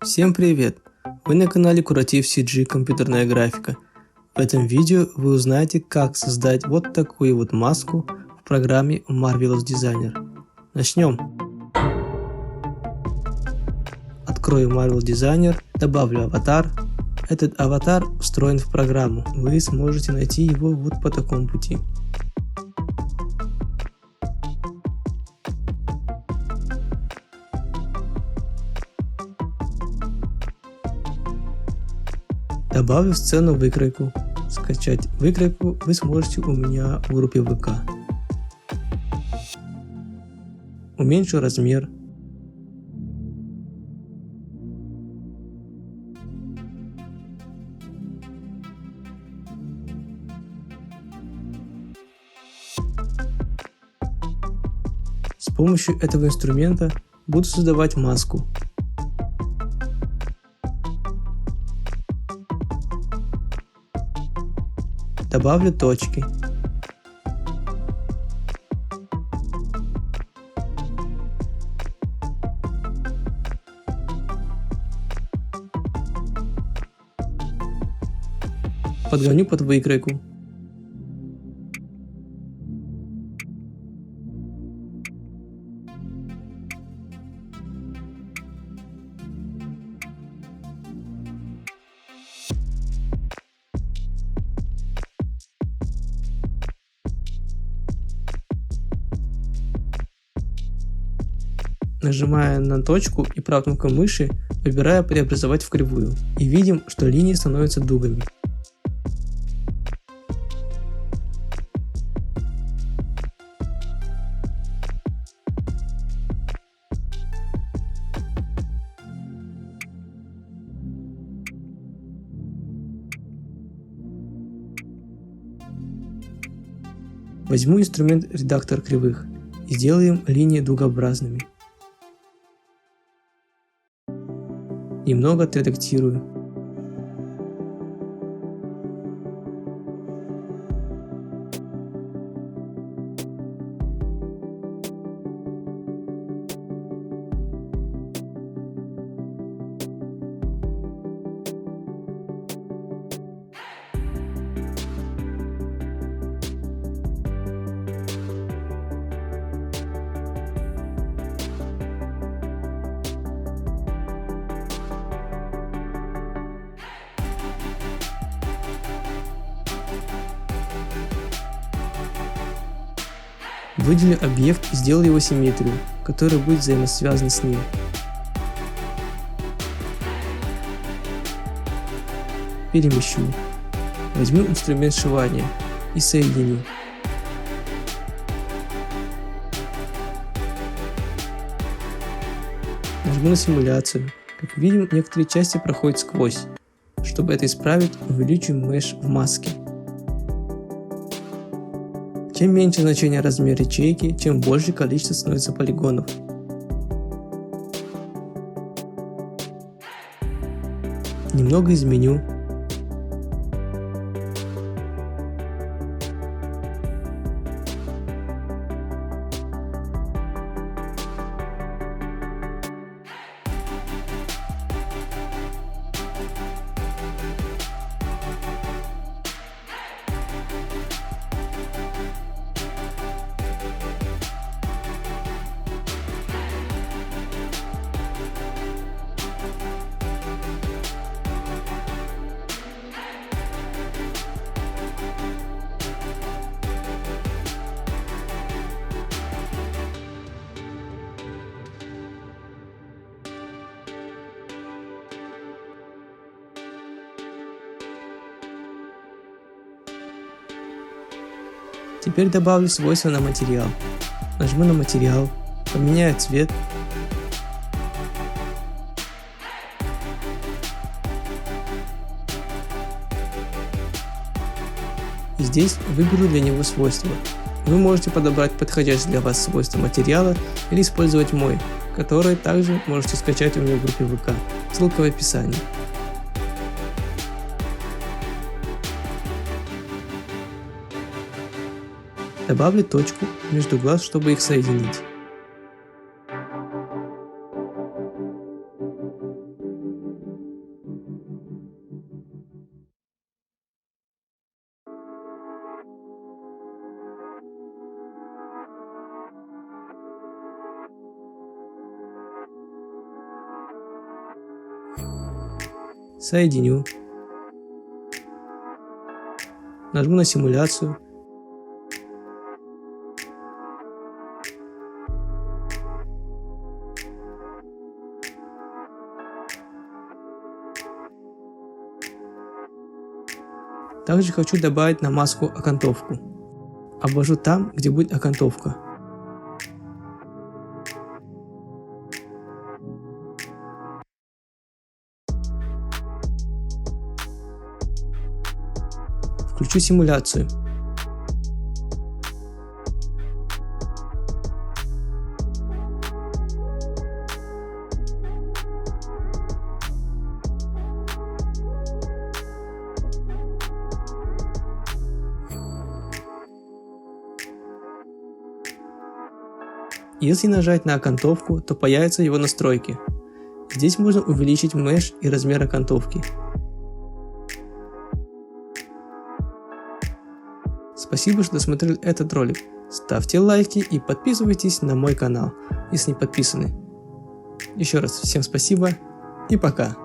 Всем привет! Вы на канале Curative CG компьютерная графика. В этом видео вы узнаете, как создать вот такую вот маску в программе Marvelous Designer. Начнем! Открою Marvelous Designer, добавлю аватар. Этот аватар встроен в программу. Вы сможете найти его вот по такому пути. Добавлю сцену выкройку. Скачать выкройку вы сможете у меня в группе ВК. Уменьшу размер. С помощью этого инструмента буду создавать маску. Добавлю точки. Подгоню под выкройку. Нажимая на точку и правой кнопкой мыши, выбираю преобразовать в кривую. И видим, что линии становятся дугами. Возьму инструмент редактор кривых и сделаем линии дугообразными. Немного отредактирую. Выделю объект и сделаю его симметрию, которая будет взаимосвязана с ним. Перемещу. Возьму инструмент сшивания и соединю. Нажму на симуляцию. Как видим, некоторые части проходят сквозь. Чтобы это исправить, увеличу Mesh в маске. Чем меньше значение размера ячейки, тем больше количество становится полигонов. Немного изменю. Теперь добавлю свойства на материал. Нажму на материал, поменяю цвет. И здесь выберу для него свойства. Вы можете подобрать подходящее для вас свойство материала или использовать мой, который также можете скачать у меня в группе ВК. Ссылка в описании. Добавлю точку между глаз, чтобы их соединить. соединю, нажму на симуляцию, также хочу добавить на маску окантовку. Обвожу там, где будет окантовка. Включу симуляцию. Если нажать на окантовку, то появятся его настройки. Здесь можно увеличить меш и размер окантовки. Спасибо, что досмотрели этот ролик. Ставьте лайки и подписывайтесь на мой канал, если не подписаны. Еще раз всем спасибо и пока.